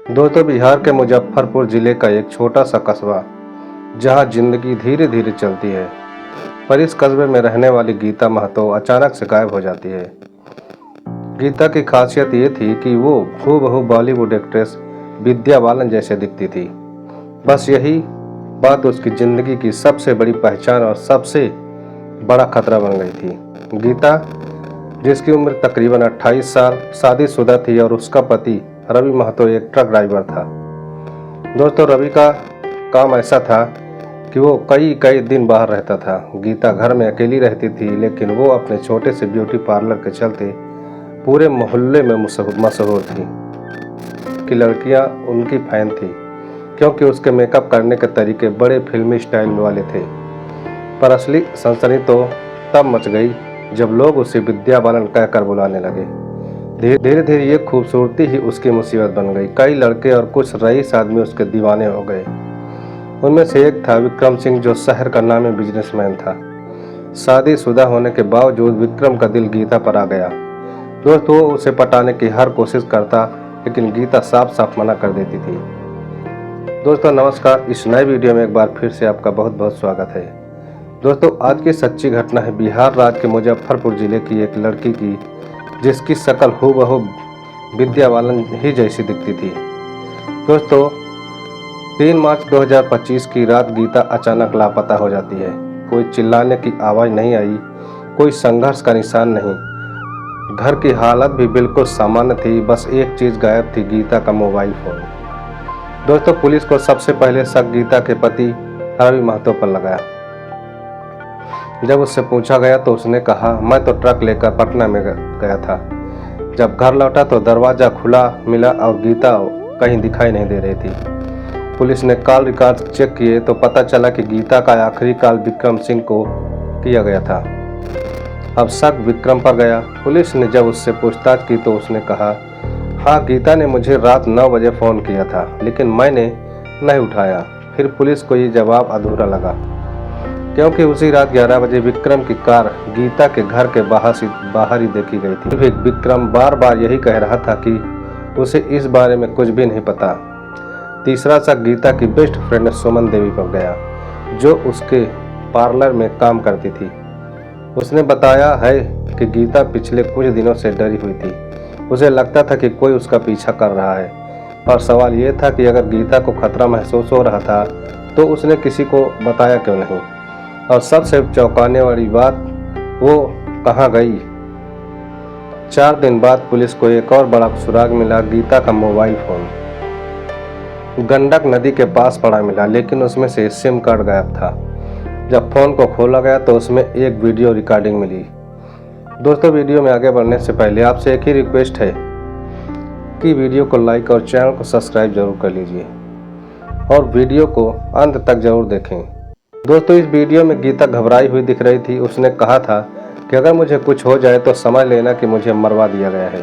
दोस्तों, बिहार के मुजफ्फरपुर जिले का एक छोटा सा कस्बा जहां जिंदगी धीरे धीरे चलती है, पर इस कस्बे में रहने वाली गीता महतो अचानक से गायब हो जाती है। गीता की खासियत ये थी कि वो हूबहू बॉलीवुड एक्ट्रेस विद्या बालन जैसे दिखती थी। बस यही बात उसकी जिंदगी की सबसे बड़ी पहचान और सबसे बड़ा खतरा बन गई थी। गीता, जिसकी उम्र तकरीबन 28 साल, शादीशुदा थी और उसका पति रवि महतो एक ट्रक ड्राइवर था। दोस्तों, रवि का काम ऐसा था कि वो कई कई दिन बाहर रहता था। गीता घर में अकेली रहती थी, लेकिन वो अपने छोटे से ब्यूटी पार्लर के चलते पूरे मोहल्ले में मशहूर थी कि लड़कियां उनकी फैन थी, क्योंकि उसके मेकअप करने के तरीके बड़े फिल्मी स्टाइल वाले थे। पर असली सनसनी तो तब मच गई जब लोग उसे विद्या बालन कहकर बुलाने लगे। धीरे धीरे ये खूबसूरती ही उसकी मुसीबत बन गई। कई लड़के और कुछ रईस आदमी उसके दीवाने हो गए। उनमें से एक था विक्रम सिंह, जो शहर का नामी बिजनेसमैन था। शादीशुदा होने के बावजूद विक्रम का दिल गीता पर आ गया। दोस्तों, वो उसे पटाने की हर कोशिश करता, लेकिन गीता साफ साफ मना कर देती थी। दोस्तों नमस्कार, इस नए वीडियो में एक बार फिर से आपका बहुत बहुत स्वागत है। दोस्तों, आज की सच्ची घटना है बिहार राज्य के मुजफ्फरपुर जिले की एक लड़की की, जिसकी शक्ल हूबहू विद्या बालन ही जैसी दिखती थी। दोस्तों, 3 मार्च 2025 की रात गीता अचानक लापता हो जाती है। कोई चिल्लाने की आवाज़ नहीं आई, कोई संघर्ष का निशान नहीं। घर की हालत भी बिल्कुल सामान्य थी, बस एक चीज़ गायब थी, गीता का मोबाइल फ़ोन। दोस्तों, पुलिस को सबसे पहले शक गीता के पति रवि महतो पर लगाया। जब उससे पूछा गया तो उसने कहा, मैं तो ट्रक लेकर पटना में गया था। जब घर लौटा तो दरवाज़ा खुला मिला और गीता कहीं दिखाई नहीं दे रही थी। पुलिस ने कॉल रिकॉर्ड चेक किए तो पता चला कि गीता का आखिरी कॉल विक्रम सिंह को किया गया था। अब शक विक्रम पर गया। पुलिस ने जब उससे पूछताछ की तो उसने कहा, हाँ, गीता ने मुझे रात 9 बजे फ़ोन किया था, लेकिन मैंने नहीं उठाया। फिर पुलिस को ये जवाब अधूरा लगा, क्योंकि उसी रात 11 बजे विक्रम की कार गीता के घर के बाहर ही देखी गई थी। फिर विक्रम बार बार यही कह रहा था कि उसे इस बारे में कुछ भी नहीं पता। तीसरा शक गीता की बेस्ट फ्रेंड सुमन देवी पर गया, जो उसके पार्लर में काम करती थी। उसने बताया है कि गीता पिछले कुछ दिनों से डरी हुई थी। उसे लगता था कि कोई उसका पीछा कर रहा है, और सवाल ये था कि अगर गीता को खतरा महसूस हो रहा था तो उसने किसी को बताया क्यों नहीं। और सबसे चौंकाने वाली बात, वो कहाँ गई। 4 दिन बाद पुलिस को एक और बड़ा सुराग मिला। गीता का मोबाइल फोन गंडक नदी के पास पड़ा मिला, लेकिन उसमें से सिम कार्ड गायब था। जब फोन को खोला गया तो उसमें एक वीडियो रिकॉर्डिंग मिली। दोस्तों, वीडियो में आगे बढ़ने से पहले आपसे एक ही रिक्वेस्ट है कि वीडियो को लाइक और चैनल को सब्सक्राइब जरूर कर लीजिए और वीडियो को अंत तक जरूर देखें। दोस्तों, इस वीडियो में गीता घबराई हुई दिख रही थी। उसने कहा था कि अगर मुझे कुछ हो जाए तो समझ लेना कि मुझे मरवा दिया गया है।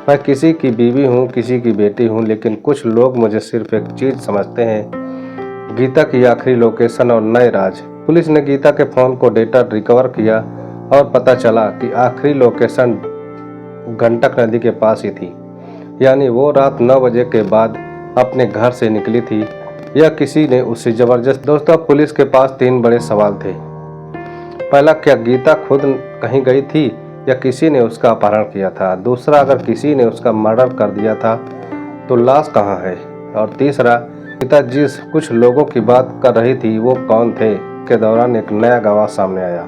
मैं किसी की बीवी हूँ, किसी की बेटी हूँ, लेकिन कुछ लोग मुझे सिर्फ एक चीज़ समझते हैं, गीता की आखिरी लोकेशन और नए राज। पुलिस ने गीता के फ़ोन को डेटा रिकवर किया और पता चला कि आखिरी लोकेशन गंडक नदी के पास ही थी, यानी वो रात 9 बजे के बाद अपने घर से निकली थी या किसी ने उसे जबरदस्त। दोस्तों, पुलिस के पास 3 बड़े सवाल थे। पहला, क्या गीता खुद कहीं गई थी या किसी ने उसका अपहरण किया था। दूसरा, अगर किसी ने उसका मर्डर कर दिया था तो लाश कहाँ है। और तीसरा, गीता जिस कुछ लोगों की बात कर रही थी वो कौन थे। के दौरान एक नया गवाह सामने आया,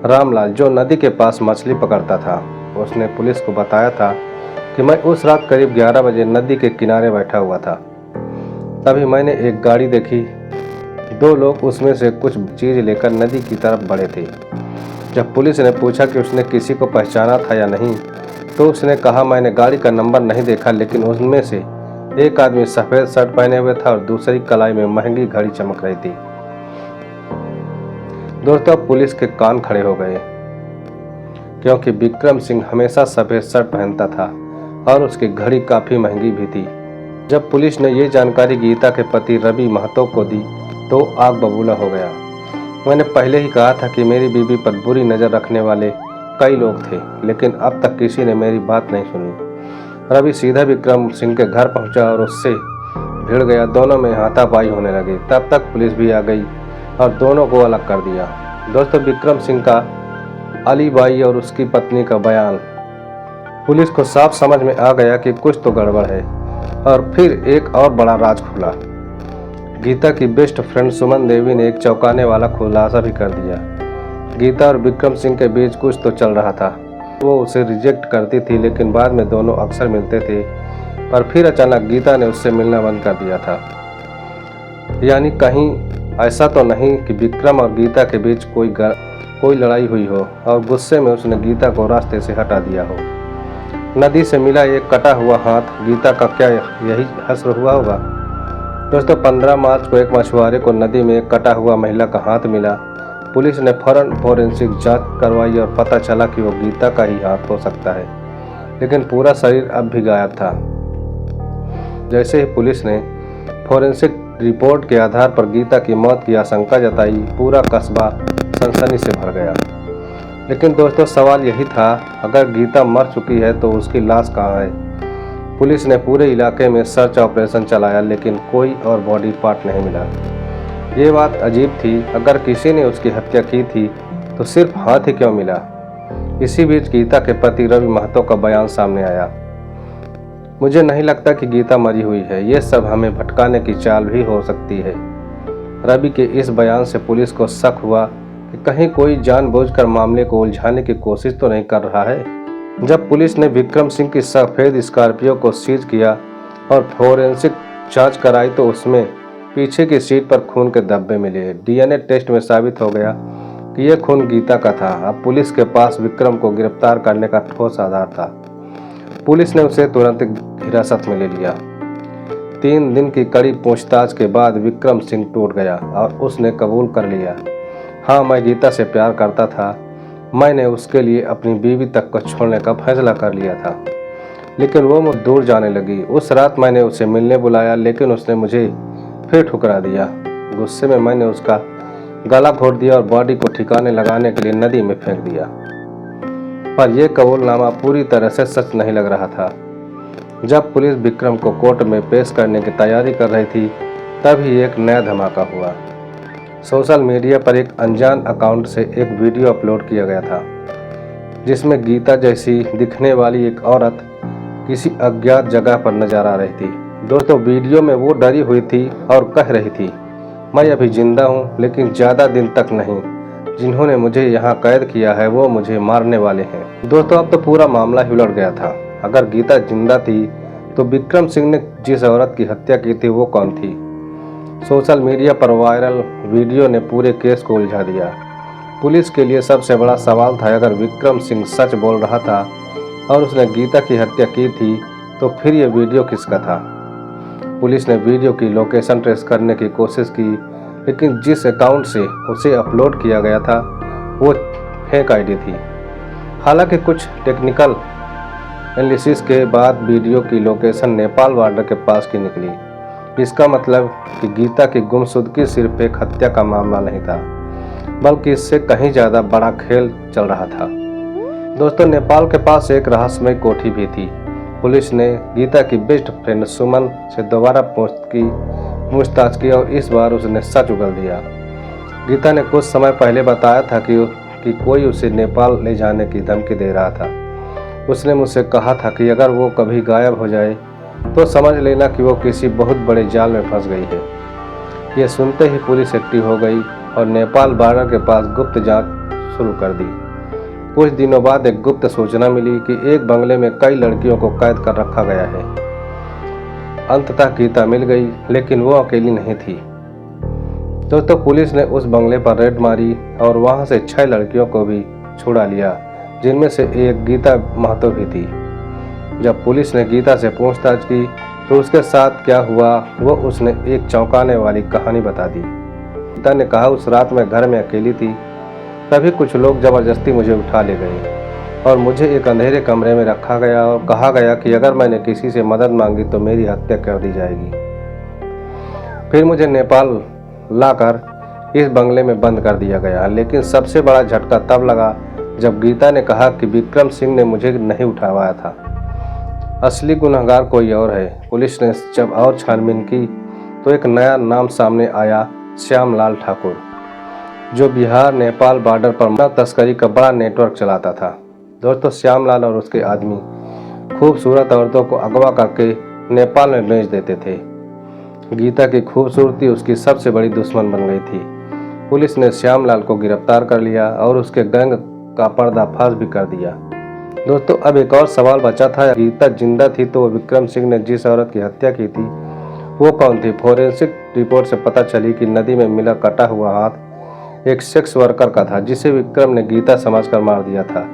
रामलाल, जो नदी के पास मछली पकड़ता था। उसने पुलिस को बताया था कि मैं उस रात करीब 11 बजे नदी के किनारे बैठा हुआ था। तभी मैंने एक गाड़ी देखी। 2 लोग उसमें से कुछ चीज़ लेकर नदी की तरफ बढ़े थे। जब पुलिस ने पूछा कि उसने किसी को पहचाना था या नहीं, तो उसने कहा, मैंने गाड़ी का नंबर नहीं देखा, लेकिन उनमें से एक आदमी सफ़ेद शर्ट पहने हुए था और दूसरी कलाई में महंगी घड़ी चमक रही थी। दोस्तों, पुलिस के कान खड़े हो गए, क्योंकि विक्रम सिंह हमेशा सफ़ेद शर्ट पहनता था और उसकी घड़ी काफ़ी महंगी भी थी। जब पुलिस ने ये जानकारी गीता के पति रवि महतो को दी तो आग बबूला हो गया। मैंने पहले ही कहा था कि मेरी बीवी पर बुरी नज़र रखने वाले कई लोग थे, लेकिन अब तक किसी ने मेरी बात नहीं सुनी। रवि सीधा विक्रम सिंह के घर पहुंचा और उससे भिड़ गया। दोनों में हाथापाई होने लगी। तब तक पुलिस भी आ गई और दोनों को अलग कर दिया। दोस्तों, विक्रम सिंह का अली बाई और उसकी पत्नी का बयान, पुलिस को साफ समझ में आ गया कि कुछ तो गड़बड़ है। और फिर एक और बड़ा राज खुला। गीता की बेस्ट फ्रेंड सुमन देवी ने एक चौंकाने वाला खुलासा भी कर दिया। गीता और विक्रम सिंह के बीच कुछ तो चल रहा था। वो उसे रिजेक्ट करती थी, लेकिन बाद में दोनों अक्सर मिलते थे। पर फिर अचानक गीता ने उससे मिलना बंद कर दिया था। यानी कहीं ऐसा तो नहीं कि विक्रम और गीता के बीच कोई लड़ाई हुई हो और गुस्से में उसने गीता को रास्ते से हटा दिया हो। नदी से मिला एक कटा हुआ हाथ गीता का क्या यही हश्र हुआ होगा? दोस्तों, 15 मार्च को एक मछुआरे को नदी में एक कटा हुआ महिला का हाथ मिला। पुलिस ने फौरन फोरेंसिक जांच करवाई और पता चला कि वो गीता का ही हाथ हो सकता है, लेकिन पूरा शरीर अब भी गायब था। जैसे ही पुलिस ने फोरेंसिक रिपोर्ट के आधार पर गीता की मौत की आशंका जताई, पूरा कस्बा सनसनी से भर गया। लेकिन दोस्तों, सवाल यही था, अगर गीता मर चुकी है तो उसकी लाश कहाँ है? पुलिस ने पूरे इलाके में सर्च ऑपरेशन चलाया, लेकिन कोई और बॉडी पार्ट नहीं मिला। ये बात अजीब थी। अगर किसी ने उसकी हत्या की थी तो सिर्फ हाथ ही क्यों मिला? इसी बीच गीता के पति रवि महतो का बयान सामने आया। मुझे नहीं लगता कि गीता मरी हुई है। ये सब हमें भटकाने की चाल भी हो सकती है। रवि के इस बयान से पुलिस को शक हुआ कि कहीं कोई जानबूझकर मामले को उलझाने की कोशिश तो नहीं कर रहा है। जब पुलिस ने विक्रम सिंह की सफ़ेद स्कॉर्पियो को सीज किया और फोरेंसिक जांच कराई तो उसमें पीछे की सीट पर खून के धब्बे मिले। डीएनए टेस्ट में साबित हो गया कि यह खून गीता का था। अब पुलिस के पास विक्रम को गिरफ्तार करने का ठोस आधार था। पुलिस ने उसे तुरंत हिरासत में ले लिया। 3 दिन की कड़ी पूछताछ के बाद विक्रम सिंह टूट गया और उसने कबूल कर लिया, हाँ, मैं गीता से प्यार करता था। मैंने उसके लिए अपनी बीवी तक को छोड़ने का फैसला कर लिया था, लेकिन वो मुझे दूर जाने लगी। उस रात मैंने उसे मिलने बुलाया, लेकिन उसने मुझे फिर ठुकरा दिया। गुस्से में मैंने उसका गला घोट दिया और बॉडी को ठिकाने लगाने के लिए नदी में फेंक दिया। पर यह कबूलनामा पूरी तरह से सच नहीं लग रहा था। जब पुलिस विक्रम को कोर्ट में पेश करने की तैयारी कर रही थी, तभी एक नया धमाका हुआ। सोशल मीडिया पर एक अनजान अकाउंट से एक वीडियो अपलोड किया गया था, जिसमें गीता जैसी दिखने वाली एक औरत किसी अज्ञात जगह पर नजर आ रही थी। दोस्तों, वीडियो में वो डरी हुई थी और कह रही थी, मैं अभी जिंदा हूँ, लेकिन ज़्यादा दिन तक नहीं। जिन्होंने मुझे यहाँ कैद किया है वो मुझे मारने वाले हैं। दोस्तों, अब तो पूरा मामला ही उलट गया था। अगर गीता जिंदा थी तो विक्रम सिंह ने जिस औरत की हत्या की थी वो कौन थी? सोशल मीडिया पर वायरल वीडियो ने पूरे केस को उलझा दिया। पुलिस के लिए सबसे बड़ा सवाल था, अगर विक्रम सिंह सच बोल रहा था और उसने गीता की हत्या की थी तो फिर ये वीडियो किसका था? पुलिस ने वीडियो की लोकेशन ट्रेस करने की कोशिश की, लेकिन जिस अकाउंट से उसे अपलोड किया गया था वो फेक आईडी थी। हालांकि कुछ टेक्निकल एनालिसिस के बाद वीडियो की लोकेशन नेपाल बॉर्डर के पास की निकली। इसका मतलब कि गीता की गुमशुदगी सिर्फ एक हत्या का मामला नहीं था, बल्कि इससे कहीं ज़्यादा बड़ा खेल चल रहा था। दोस्तों, नेपाल के पास एक रहस्यमय कोठी भी थी। पुलिस ने गीता की बेस्ट फ्रेंड सुमन से दोबारा पूछताछ की और इस बार उसने सच उगल दिया। गीता ने कुछ समय पहले बताया था कि कोई उसे नेपाल ले जाने की धमकी दे रहा था। उसने मुझसे कहा था कि अगर वो कभी गायब हो जाए तो समझ लेना कि वो किसी बहुत बड़े जाल में फंस गई है। ये सुनते ही पुलिस एक्टिव हो गई और नेपाल बॉर्डर के पास गुप्त जांच शुरू कर दी। कुछ दिनों बाद एक गुप्त सूचना मिली कि एक बंगले में कई लड़कियों को कैद कर रखा गया है। अंततः गीता मिल गई, लेकिन वो अकेली नहीं थी। दोस्तों, पुलिस ने उस बंगले पर रेड मारी और वहां से 6 लड़कियों को भी छुड़ा लिया, जिनमें से एक गीता महतो भी थी। जब पुलिस ने गीता से पूछताछ की तो उसके साथ क्या हुआ वो उसने एक चौंकाने वाली कहानी बता दी। गीता ने कहा, उस रात मैं घर में अकेली थी। तभी कुछ लोग जबरदस्ती मुझे उठा ले गए और मुझे एक अंधेरे कमरे में रखा गया और कहा गया कि अगर मैंने किसी से मदद मांगी तो मेरी हत्या कर दी जाएगी। फिर मुझे नेपाल लाकर इस बंगले में बंद कर दिया गया। लेकिन सबसे बड़ा झटका तब लगा जब गीता ने कहा कि विक्रम सिंह ने मुझे नहीं उठाया था। असली गुनहगार कोई और है। पुलिस ने जब और छानबीन की तो एक नया नाम सामने आया, श्यामलाल ठाकुर, जो बिहार नेपाल बॉर्डर पर मानव तस्करी का बड़ा नेटवर्क चलाता था। दोस्तों, श्यामलाल और उसके आदमी खूबसूरत औरतों को अगवा करके नेपाल में भेज देते थे। गीता की खूबसूरती उसकी सबसे बड़ी दुश्मन बन गई थी। पुलिस ने श्यामलाल को गिरफ्तार कर लिया और उसके गैंग का पर्दाफाश भी कर दिया। दोस्तों, अब एक और सवाल बचा था, गीता जिंदा थी तो विक्रम सिंह ने जिस औरत की हत्या की थी वो कौन थी? फोरेंसिक रिपोर्ट से पता चली कि नदी में मिला कटा हुआ हाथ एक सेक्स वर्कर का था, जिसे विक्रम ने गीता समझकर मार दिया था।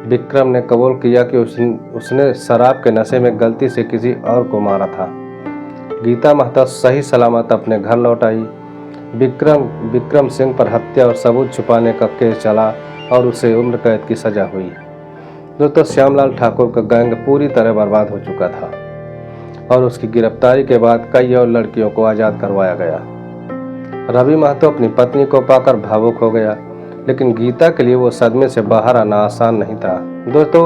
विक्रम ने कबूल किया कि उसने शराब के नशे में गलती से किसी और को मारा था। गीता महतो सही सलामत अपने घर लौट आई। विक्रम सिंह पर हत्या और सबूत छुपाने का केस चला और उसे उम्र कैद की सजा हुई। दोस्तों, श्यामलाल ठाकुर का गैंग पूरी तरह बर्बाद हो चुका था और उसकी गिरफ्तारी के बाद कई और लड़कियों को आज़ाद करवाया गया। रवि महतो अपनी पत्नी को पाकर भावुक हो गया, लेकिन गीता के लिए वो सदमे से बाहर आना आसान नहीं था। दोस्तों,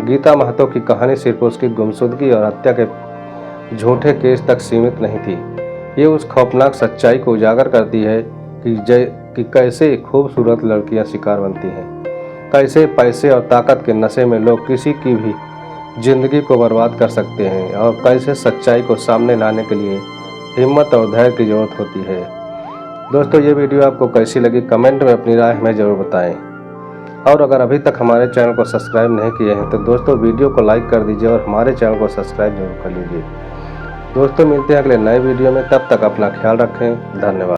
गीता महतो की कहानी सिर्फ उसकी गुमशुदगी और हत्या के झूठे केस तक सीमित नहीं थी। ये उस खौफनाक सच्चाई को उजागर करती है कि कैसे खूबसूरत लड़कियां शिकार बनती हैं, कैसे पैसे और ताकत के नशे में लोग किसी की भी जिंदगी को बर्बाद कर सकते हैं और कैसे सच्चाई को सामने लाने के लिए हिम्मत और धैर्य की जरूरत होती है। दोस्तों, ये वीडियो आपको कैसी लगी कमेंट में अपनी राय हमें ज़रूर बताएं और अगर अभी तक हमारे चैनल को सब्सक्राइब नहीं किए हैं तो दोस्तों वीडियो को लाइक कर दीजिए और हमारे चैनल को सब्सक्राइब जरूर कर लीजिए। दोस्तों, मिलते हैं अगले नए वीडियो में, तब तक अपना ख्याल रखें। धन्यवाद।